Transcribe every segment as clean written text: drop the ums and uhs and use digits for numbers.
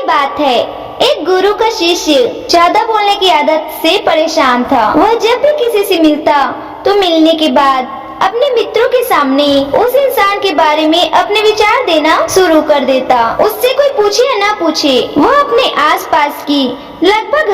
बात है, एक गुरु का शिष्य ज्यादा बोलने की आदत से परेशान था। वह जब भी किसी से मिलता तो मिलने के बाद अपने मित्रों के सामने उस इंसान के बारे में अपने विचार देना शुरू कर देता। उससे कोई पूछे या ना पूछे, वह अपने आसपास की लगभग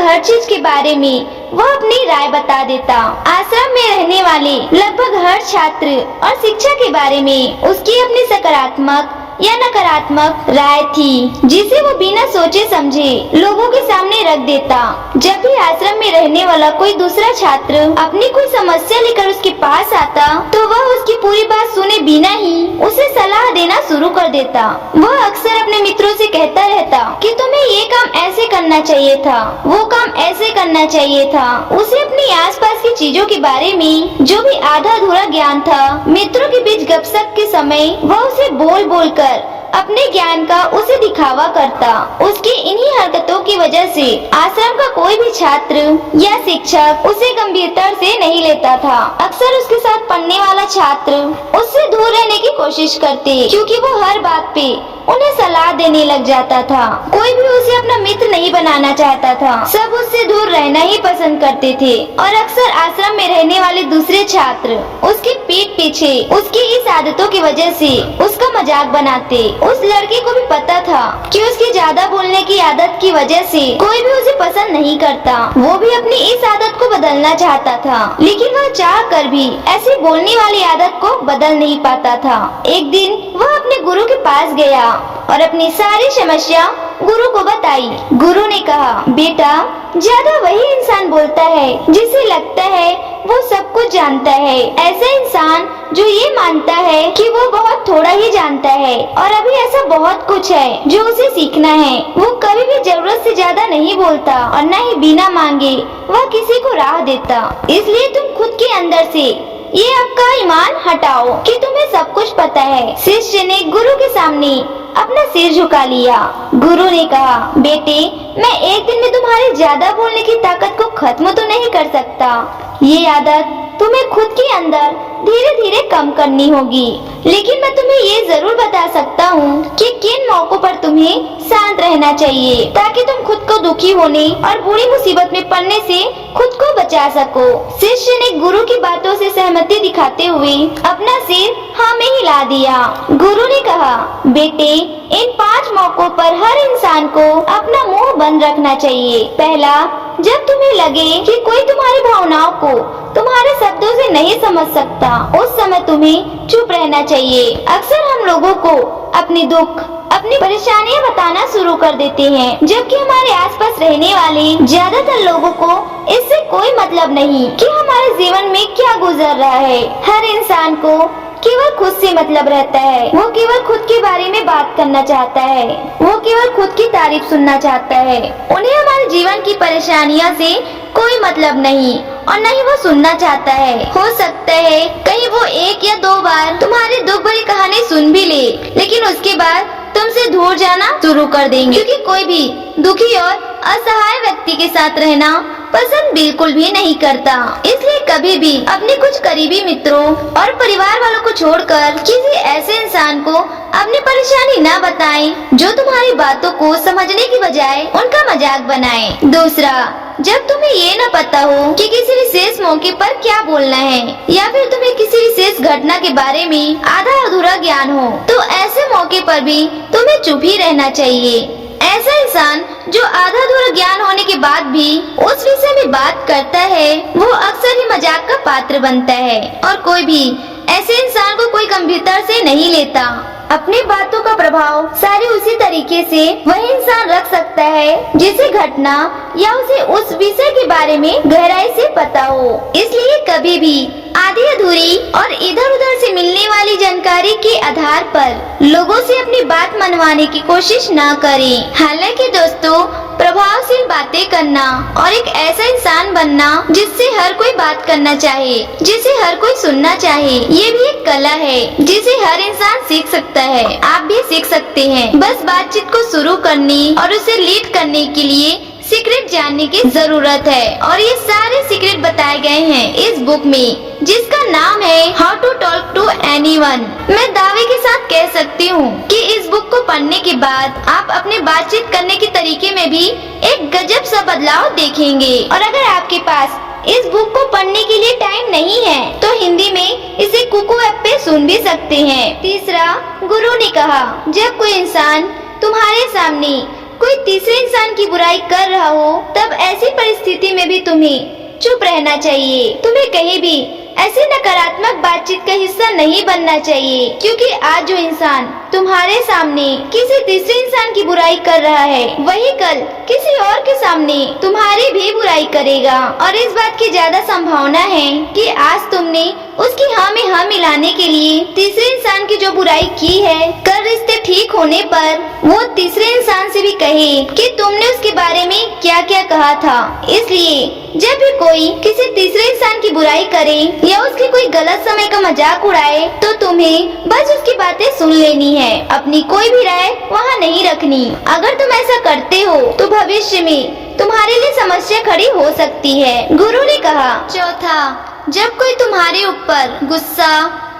हर चीज के बारे में वह अपनी राय बता देता। आश्रम में रहने वाले लगभग हर छात्र और शिक्षा के बारे में उसकी अपनी सकारात्मक या नकारात्मक राय थी, जिसे वो बिना सोचे समझे लोगों के सामने रख देता। जब भी आश्रम में रहने वाला कोई दूसरा छात्र अपनी कोई समस्या लेकर उसके पास आता, तो वह उसकी पूरी बात सुने बिना ही उसे सलाह देना शुरू कर देता। वह अक्सर अपने मित्रों से कहता रहता कि तुम्हें ये काम ऐसे करना चाहिए था, वो काम ऐसे करना चाहिए था। उसे अपनी आसपास की चीजों के बारे में जो भी आधा अधूरा ज्ञान था, मित्रों के बीच गपशप के समय वह उसे बोल बोल कर अपने ज्ञान का उसे दिखावा करता। उसकी इन्हीं हरकतों की वजह से आश्रम का कोई भी छात्र या शिक्षक उसे गंभीरता से नहीं लेता था। अक्सर उसके साथ पढ़ने वाला छात्र उससे दूर रहने की कोशिश करते, क्योंकि वो हर बात पे उन्हें सलाह देने लग जाता था। कोई भी उसे अपना मित्र नहीं बनाना चाहता था, सब उससे दूर रहना ही पसंद करते थे। और अक्सर आश्रम में रहने वाले दूसरे छात्र उसकी पीठ पीछे उसकी इस आदतों की वजह से उसका मजाक बनाते। उस लड़के को भी पता था कि उसकी ज्यादा बोलने की आदत की वजह से कोई भी उसे पसंद नहीं करता। वो भी अपनी इस आदत को बदलना चाहता था, लेकिन वह चाह कर भी ऐसी बोलने वाली आदत को बदल नहीं पाता था। एक दिन वह अपने गुरु के पास गया और अपनी सारी समस्या गुरु को बताई। गुरु ने कहा, बेटा, ज्यादा वही इंसान बोलता है जिसे लगता है वो सब कुछ जानता है। ऐसा इंसान जो ये मानता है कि वो बहुत थोड़ा ही जानता है और अभी ऐसा बहुत कुछ है जो उसे सीखना है। वो कभी भी जरूरत से ज्यादा नहीं बोलता और न ही बिना मांगे वह किसी को राह देता। इसलिए तुम खुद के अंदर से ये आपका ईमान हटाओ कि तुम्हें सब कुछ पता है। शिष्य ने गुरु के सामने अपना सिर झुका लिया। गुरु ने कहा, बेटे, मैं एक दिन में तुम्हारी ज्यादा बोलने की ताकत को खत्म तो नहीं कर सकता। ये आदत तुम्हें खुद के अंदर धीरे धीरे कम करनी होगी, लेकिन मैं तुम्हें ये जरूर बता सकता हूँ कि किन मौकों पर तुम्हें शांत रहना चाहिए, ताकि तुम खुद को दुखी होने और बुरी मुसीबत में पड़ने से खुद को बचा सको। शिष्य ने गुरु की बातों से सहमति दिखाते हुए अपना सिर हाँ में हिला दिया। गुरु ने कहा, बेटे, इन 5 मौकों पर हर इंसान को अपना मुंह बंद रखना चाहिए। पहला, जब तुम्हें लगे कि कोई तुम्हारी भावनाओं को तुम्हारे शब्दों से नहीं समझ सकता, उस समय तुम्हें चुप रहना चाहिए। अक्सर हम लोगों को अपनी दुख, अपनी परेशानियां बताना शुरू कर देते हैं, जबकि हमारे आसपास रहने वाले ज्यादातर लोगों को इससे कोई मतलब नहीं कि हमारे जीवन में क्या गुजर रहा है। हर इंसान को केवल खुद से मतलब रहता है। वो केवल खुद के बारे में बात करना चाहता है, वो केवल खुद की तारीफ सुनना चाहता है। उन्हें हमारे जीवन की परेशानियों से कोई मतलब नहीं और न ही वो सुनना चाहता है। हो सकता है कहीं वो 1 या 2 बार तुम्हारी दुख भरी कहानी सुन भी ले, लेकिन उसके बाद तुमसे दूर जाना शुरू कर देंगे, क्योंकि कोई भी दुखी और असहाय व्यक्ति के साथ रहना पसंद बिल्कुल भी नहीं करता। इसलिए कभी भी अपने कुछ करीबी मित्रों और परिवार वालों को छोड़कर किसी ऐसे इंसान को अपनी परेशानी न बताएं जो तुम्हारी बातों को समझने की बजाय उनका मजाक बनाए। दूसरा, जब तुम्हें ये न पता हो कि किसी विशेष मौके पर क्या बोलना है, या फिर तुम्हें किसी विशेष घटना के बारे में आधा अधूरा ज्ञान हो, तो ऐसे मौके पर भी तुम्हें चुप ही रहना चाहिए। ऐसा इंसान जो आधा अधूरा ज्ञान होने के बाद भी उस विषय में बात करता है, वो अक्सर ही मजाक का पात्र बनता है और कोई भी ऐसे इंसान को कोई गंभीरता से नहीं लेता। अपनी बातों का प्रभाव सारे उसी तरीके से वही इंसान रख सकता है जिसे घटना या उसे उस विषय के बारे में गहराई से पता हो। इसलिए कभी भी आधी अधूरी और इधर उधर से मिलने वाली जानकारी के आधार पर लोगों से अपनी बात मनवाने की कोशिश न करें। हालांकि दोस्तों, प्रभावशील बातें करना और एक ऐसा इंसान बनना जिससे हर कोई बात करना चाहे, जिसे हर कोई सुनना चाहे, ये भी एक कला है जिसे हर इंसान सीख सकता है। आप भी सीख सकते हैं। बस बातचीत को शुरू करने और उसे लीड करने के लिए सीक्रेट जानने की जरूरत है और ये सारे सीक्रेट बताए गए हैं इस बुक में, जिसका नाम है how to talk to anyone. मैं दावे के साथ कह सकती हूँ कि इस बुक को पढ़ने के बाद आप अपने बातचीत करने के तरीके में भी एक गजब सा बदलाव देखेंगे। और अगर आपके पास इस बुक को पढ़ने के लिए टाइम नहीं है तो हिंदी में इसे कुकू ऐप पे सुन भी सकते हैं। तीसरा, गुरु ने कहा, जब कोई इंसान तुम्हारे सामने कोई तीसरे इंसान की बुराई कर रहा हो तब ऐसी परिस्थिति में भी तुम्हें चुप रहना चाहिए। तुम्हें कहीं भी ऐसी नकारात्मक बातचीत का हिस्सा नहीं बनना चाहिए, क्योंकि आज जो इंसान तुम्हारे सामने किसी तीसरे इंसान की बुराई कर रहा है वही कल किसी और के सामने तुम्हारी भी बुराई करेगा। और इस बात की ज्यादा संभावना है कि आज तुमने उसकी हाँ में हाँ मिलाने के लिए तीसरे इंसान की जो बुराई की है, कल रिश्ते ठीक होने पर वो तीसरे इंसान से भी कहे कि तुमने उसके बारे में क्या क्या कहा था। इसलिए जब भी कोई किसी तीसरे इंसान की बुराई करे या उसके कोई गलत समय का मजाक उड़ाए तो तुम्हें बस उसकी बातें सुन लेनी है, अपनी कोई भी राय वहाँ नहीं रखनी। अगर तुम ऐसा करते हो तो भविष्य में तुम्हारे लिए समस्या खड़ी हो सकती है। गुरु ने कहा। चौथा, जब कोई तुम्हारे ऊपर गुस्सा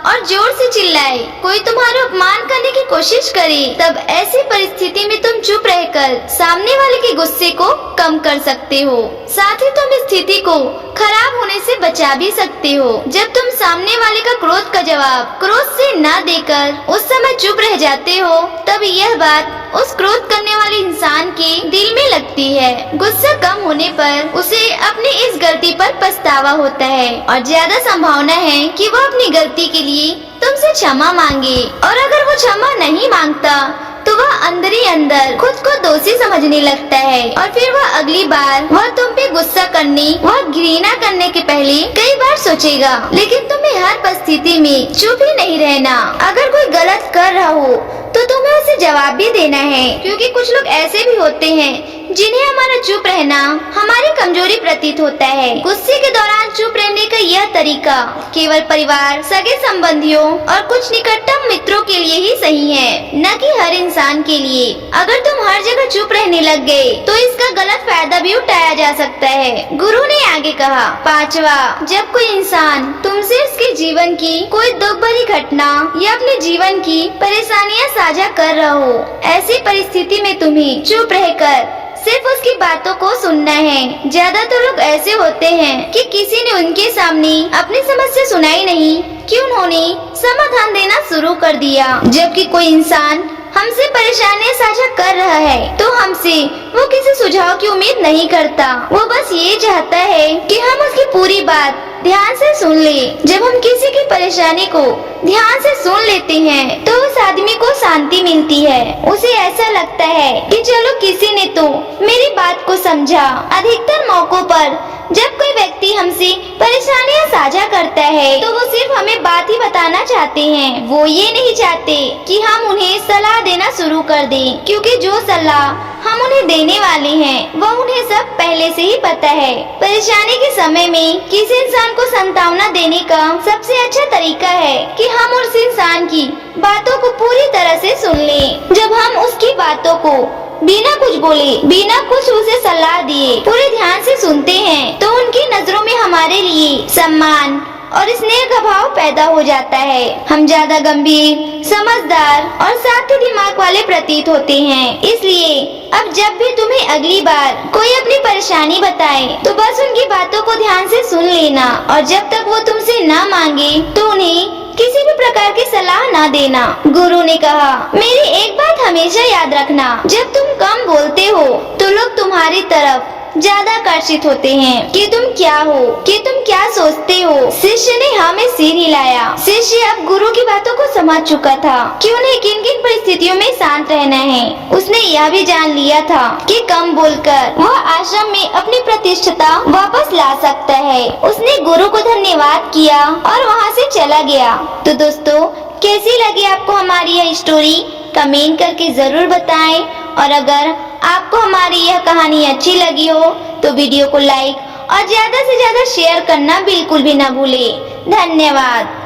और जोर से चिल्लाए, कोई तुम्हारा अपमान करने की कोशिश करे, तब ऐसी परिस्थिति में तुम चुप रहकर सामने वाले के गुस्से को कम कर सकते हो। साथ ही तुम स्थिति को खराब होने से बचा भी सकते हो। जब तुम सामने वाले का क्रोध का जवाब क्रोध से न देकर उस समय चुप रह जाते हो तब यह बात उस क्रोध करने वाले इंसान के दिल में लगती है। गुस्सा कम होने पर उसे अपनी इस गलती पर पछतावा होता है और ज्यादा संभावना है कि वो अपनी गलती के लिए तुमसे क्षमा मांगे। और अगर वो क्षमा नहीं मांगता तो वह अंदर ही अंदर खुद को दोषी समझने लगता है और फिर वह अगली बार वह तुम पे गुस्सा करने वह घृणा करने के पहले कई बार सोचेगा। लेकिन तुम्हें हर परिस्थिति में चुप ही नहीं रहना। अगर कोई गलत कर रहा हो तो तुम्हें उसे जवाब भी देना है, क्योंकि कुछ लोग ऐसे भी होते हैं जिन्हें हमारा चुप रहना हमारी कमजोरी प्रतीत होता है। गुस्से के दौरान चुप रहने का यह तरीका केवल परिवार, सगे संबंधियों और कुछ निकटतम मित्रों के लिए ही सही है, न कि हर इंसान के लिए। अगर तुम हर जगह चुप रहने लग गए तो इसका गलत फायदा भी उठाया जा सकता है। गुरु ने आगे कहा। पांचवा, जब कोई इंसान तुमसे उसके जीवन की कोई दुख भरी घटना या अपने जीवन की परेशानियां साझा कर रहा हो, ऐसी परिस्थिति में तुम्हें चुप रहकर सिर्फ उसकी बातों को सुनना है। ज्यादातर लोग ऐसे होते हैं कि किसी ने उनके सामने अपनी समस्या सुनाई नहीं कि उन्होंने समाधान देना शुरू कर दिया। जबकि कोई इंसान हमसे परेशानियां साझा कर रहा है तो हमसे वो किसी सुझाव की उम्मीद नहीं करता। वो बस ये चाहता है कि हम उसकी पूरी बात ध्यान से सुन ले। जब हम किसी की परेशानी को ध्यान से सुन लेते हैं तो उस आदमी को शांति मिलती है। उसे ऐसा लगता है कि चलो किसी ने तो मेरी बात को समझा। अधिकतर मौकों पर जब कोई व्यक्ति हमसे परेशानियां साझा करता है तो वो सिर्फ हमें बात ही बताना चाहते हैं। वो ये नहीं चाहते कि हम उन्हें सलाह देना शुरू कर दें, क्योंकि जो सलाह हम उन्हें देने वाले हैं वह उन्हें सब पहले से ही पता है। परेशानी के समय में किसी इंसान को सांत्वना देने का सबसे अच्छा तरीका है कि हम उस इंसान की बातों को पूरी तरह से सुन लें। जब हम उसकी बातों को बिना कुछ बोले, बिना कुछ उसे सलाह दिए पूरे ध्यान से सुनते हैं तो उनकी नजरों में हमारे लिए सम्मान और स्नेह का भाव पैदा हो जाता है। हम ज्यादा गंभीर, समझदार और साथ ही दिमाग वाले प्रतीत होते हैं। इसलिए अब जब भी तुम्हें अगली बार कोई अपनी परेशानी बताए तो बस उनकी बातों को ध्यान से सुन लेना और जब तक वो तुमसे ना मांगे तो उन्हें किसी भी प्रकार की सलाह ना देना। गुरु ने कहा। मेरी एक बात हमेशा याद रखना, जब तुम कम बोलते हो तो लोग तुम्हारी तरफ ज्यादा आकर्षित होते हैं कि तुम क्या हो, कि तुम क्या सोचते हो। शिष्य ने हाँ में सिर हिलाया। शिष्य अब गुरु की बातों को समझ चुका था कि उन्हें किन किन परिस्थितियों में शांत रहना है। उसने यह भी जान लिया था कि कम बोलकर वह आश्रम में अपनी प्रतिष्ठा वापस ला सकता है। उसने गुरु को धन्यवाद किया और वहाँ से चला गया। तो दोस्तों, कैसी लगी आपको हमारी यह स्टोरी? कमेंट करके जरूर बताएं और अगर आपको हमारी यह कहानी अच्छी लगी हो तो वीडियो को लाइक और ज्यादा से ज्यादा शेयर करना बिल्कुल भी ना भूलें। धन्यवाद।